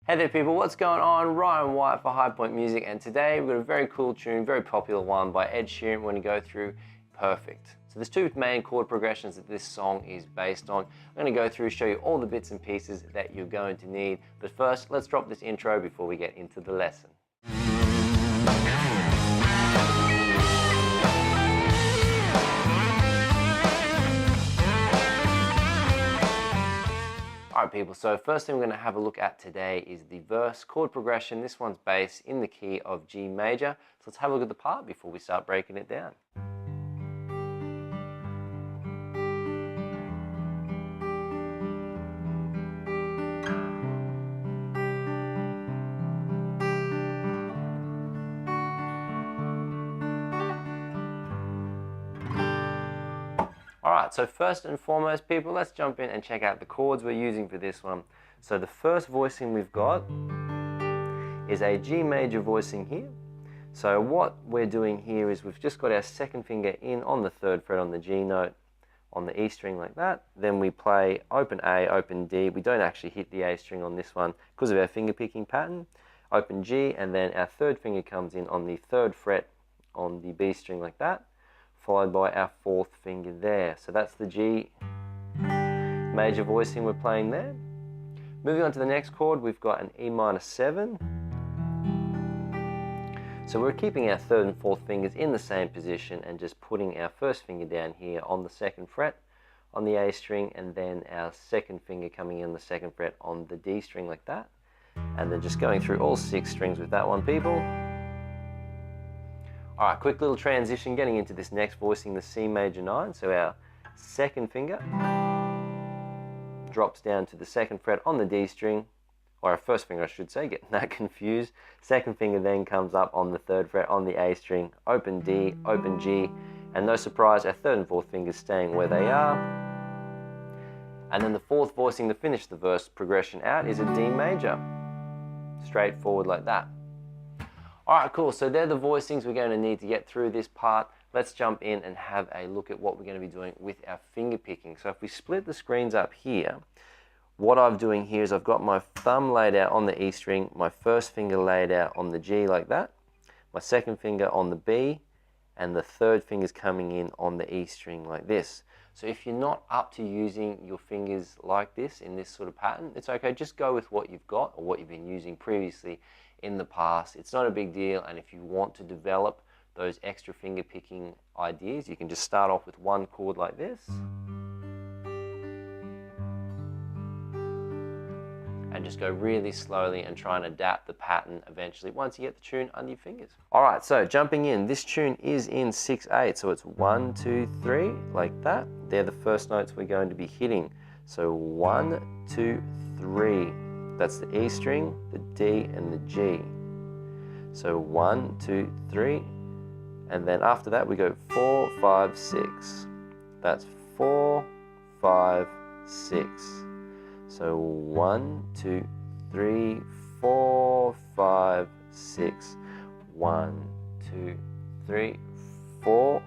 Hey there people, what's going on? Ryan Wyatt for High Point Music, and today we've got a very cool tune, very popular one by Ed Sheeran. We're going to go through Perfect. So there's two main chord progressions that this song is based on. I'm going to go through, show you all the bits and pieces that you're going to need. But first, let's drop this intro before we get into the lesson. Alright people, so first thing we're going to have a look at today is the verse chord progression. This one's based in the key of G major. So let's have a look at the part before we start breaking it down. Alright, so first and foremost people, let's jump in and check out the chords we're using for this one. So the first voicing we've got is a G major voicing here. So what we're doing here is we've just got our second finger in on the third fret on the G note on the E string like that. Then we play open A, open D. We don't actually hit the A string on this one because of our finger picking pattern. Open G, and then our third finger comes in on the third fret on the B string like that, followed by our fourth finger there. So that's the G major voicing we're playing there. Moving on to the next chord, we've got an E minor 7. So we're keeping our third and fourth fingers in the same position and just putting our first finger down here on the second fret on the A string, and then our second finger coming in the second fret on the D string like that. And then just going through all 6 strings with that one, people. Alright, quick little transition getting into this next voicing, the C major 9. So our second finger drops down to the second fret on the D string, or our first finger I should say, getting that confused. Second finger then comes up on the third fret on the A string, open D, open G, and no surprise, our third and fourth fingers staying where they are. And then the fourth voicing to finish the verse progression out is a D major. Straightforward like that. Alright, cool, so they're the voicings we're going to need to get through this part. Let's jump in and have a look at what we're going to be doing with our finger picking. So if we split the screens up here, what I'm doing here is I've got my thumb laid out on the E string, my first finger laid out on the G like that, my second finger on the B, and the third finger's coming in on the E string like this. So if you're not up to using your fingers like this in this sort of pattern, it's okay, just go with what you've got or what you've been using previously in the past. It's not a big deal, and if you want to develop those extra finger picking ideas, you can just start off with one chord like this and just go really slowly and try and adapt the pattern eventually once you get the tune under your fingers. Alright, so jumping in, this tune is in 6/8, so it's 1, 2, 3 like that. They're the first notes we're going to be hitting. So 1, 2, 3. That's the E string, the D, and the G. So 1, 2, 3, and then after that we go 4, 5, 6. That's 4, 5, 6. So 1, 2, 3, 4, 5, 6. 1, 2, 3, 4,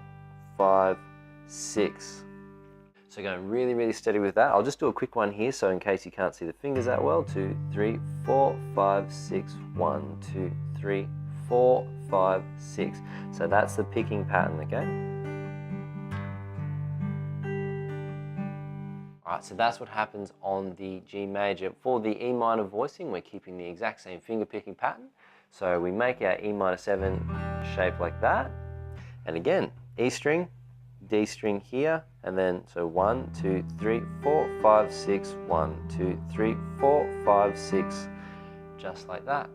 5, 6. So going really, really steady with that. I'll just do a quick one here, so in case you can't see the fingers that well. 2, 3, 4, 5, 6. 1, 2, 3, 4, 5, 6. So that's the picking pattern, okay? Alright, so that's what happens on the G major. For the E minor voicing, we're keeping the exact same finger picking pattern. So we make our E minor 7 shape like that. And again, E string, D string here, and then so 1, 2, 3, 4, 5, 6, 1, 2, 3, 4, 5, 6, just like that.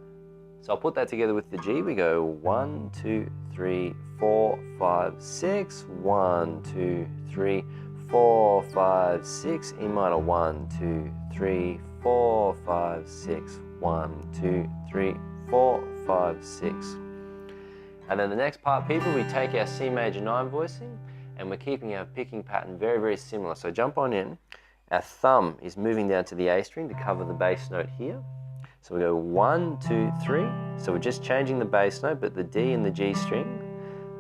So I'll put that together with the G. We go 1, 2, 3, 4, 5, 6, 1, 2, 3, 4, 5, 6, E minor 1, 2, 3, 4, 5, 6, 1, 2, 3, 4, 5, 6. And then the next part, people, we take our C major 9 voicing, and we're keeping our picking pattern very, very similar. So jump on in. Our thumb is moving down to the A string to cover the bass note here. So we go 1, 2, 3. So we're just changing the bass note, but the D and the G string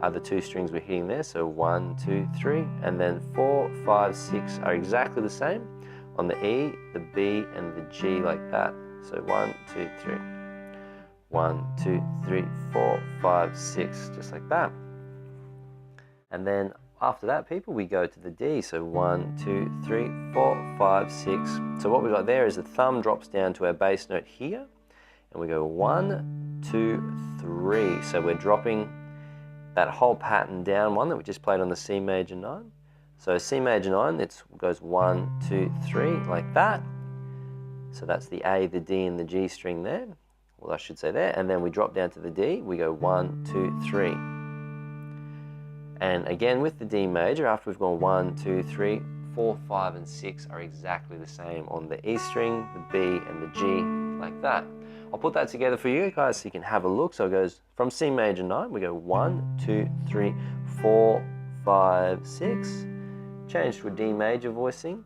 are the 2 strings we're hitting there. So 1, 2, 3, and then 4, 5, 6 are exactly the same on the E, the B, and the G like that. So 1, 2, 3. 1, 2, 3, 4, 5, 6, just like that. And then after that, people, we go to the D. So 1, 2, 3, 4, 5, 6. So what we've got there is the thumb drops down to our bass note here. And we go 1, 2, 3. So we're dropping that whole pattern down, one that we just played on the C major 9. So C major 9, it goes 1, 2, 3, like that. So that's the A, the D, and the G string there. Well, I should say there. And then we drop down to the D. We go 1, 2, 3. And again, with the D major, after we've gone 1, 2, 3, 4, 5, and 6 are exactly the same on the E string, the B, and the G, like that. I'll put that together for you guys so you can have a look. So it goes from C major 9, we go 1, 2, 3, 4, 5, 6. Change to a D major voicing.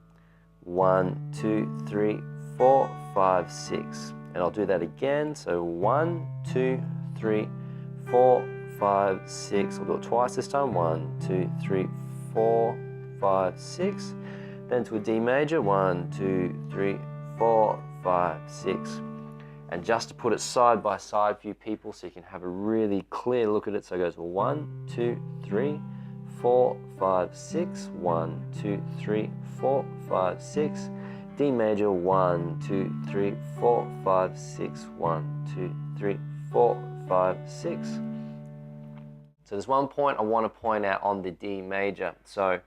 1, 2, 3, 4, 5, 6. And I'll do that again. So 1, 2, 3, 4, 5, 6. I'll do it twice this time. 1, 2, 3, 4, 5, 6. Then to a D major. 1, 2, 3, 4, 5, 6. And just to put it side by side for you people so you can have a really clear look at it. So it goes 1, 2, 3, 4, 5, 6. 1, 2, 3, 4, 5, 6. D major. 1, 2, 3, 4, 5, 6. 1, 2, 3, 4, 5, 6. So there's one point I want to point out on the D major. So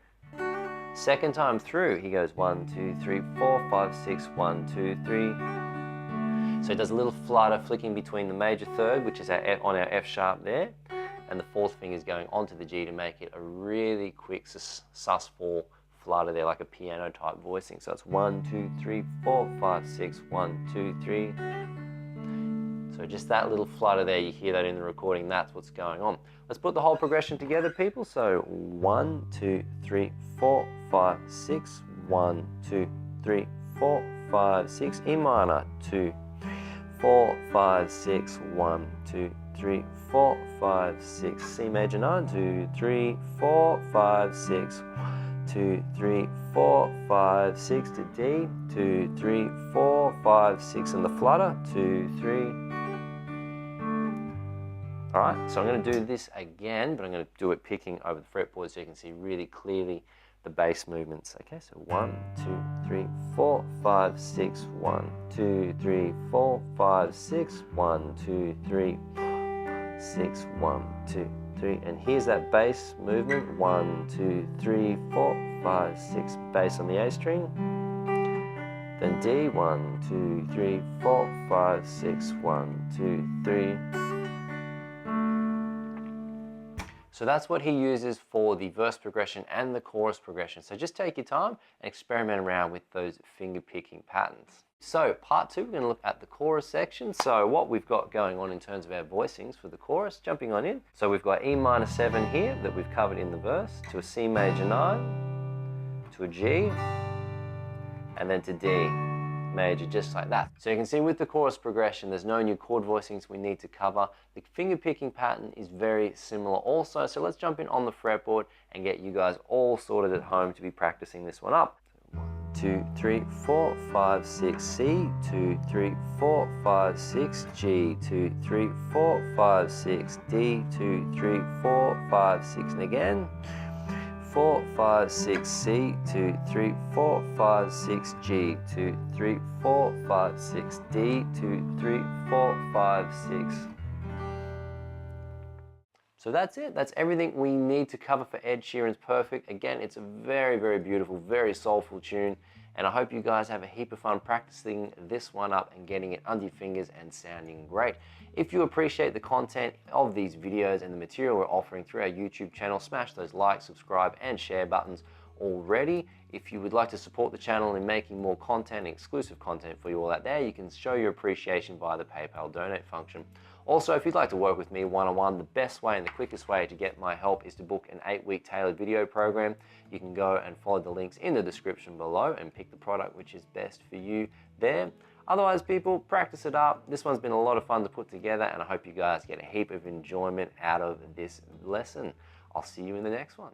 second time through, he goes 1, 2, 3, 4, 5, 6, 1, 2, 3. So it does a little flutter flicking between the major third, which is on our F sharp there, and the fourth finger is going onto the G to make it a really quick sus4 flutter there, like a piano type voicing. So it's 1, 2, 3, 4, 5, 6, 1, 2, 3. So just that little flutter there, you hear that in the recording, that's what's going on. Let's put the whole progression together, people. So 1, 2, 3, 4, 5, 6, 1, 2, 3, 4, 5, 6, E minor, 2, 4, 5, 6, 1, 2, 3, 4, 5, 6, C major 9, 2, 3, 4, 5, 6, 2, 3, 4, 5, 6 to D, 2, 3, 4, 5, 6 and the flutter, 2, 3. All right, so I'm going to do this again, but I'm going to do it picking over the fretboard so you can see really clearly the bass movements. Okay, so 1, 2, 3, 4, 5, 6, 1, 2, 3, 4, 5, 6, 1, 2, 3, 6, 1, 2, 3. And here's that bass movement. 1, 2, 3, 4, 5, 6. Bass on the A string. Then D. 1, 2, 3, 4, 5, 6. 1, 2, 3. So that's what he uses for the verse progression and the chorus progression. So just take your time and experiment around with those finger picking patterns. So part 2, we're going to look at the chorus section. So what we've got going on in terms of our voicings for the chorus, jumping on in. So we've got E minor 7 here that we've covered in the verse, to a C major 9, to a G, and then to D major, just like that. So you can see with the chorus progression, there's no new chord voicings we need to cover. The finger picking pattern is very similar also. So let's jump in on the fretboard and get you guys all sorted at home to be practicing this one up. 1, 2, 3, 4, 5, 6, C, 2, 3, 4, 5, 6, G, 2, 3, 4, 5, 6, D, 2, 3, 4, 5, 6, and again. 4, 5, 6, C, 2, 3, 4, 5, 6, G, 2, 3, 4, 5, 6, D, 2, 3, 4, 5, 6. So that's it. That's everything we need to cover for Ed Sheeran's Perfect. Again, it's a very, very beautiful, very soulful tune. And I hope you guys have a heap of fun practicing this one up and getting it under your fingers and sounding great. If you appreciate the content of these videos and the material we're offering through our YouTube channel, smash those like, subscribe, and share buttons already. If you would like to support the channel in making more content, exclusive content for you all out there, you can show your appreciation via the PayPal donate function. Also, if you'd like to work with me one-on-one, the best way and the quickest way to get my help is to book an 8-week tailored video program. You can go and follow the links in the description below and pick the product which is best for you there. Otherwise, people, practice it up. This one's been a lot of fun to put together, and I hope you guys get a heap of enjoyment out of this lesson. I'll see you in the next one.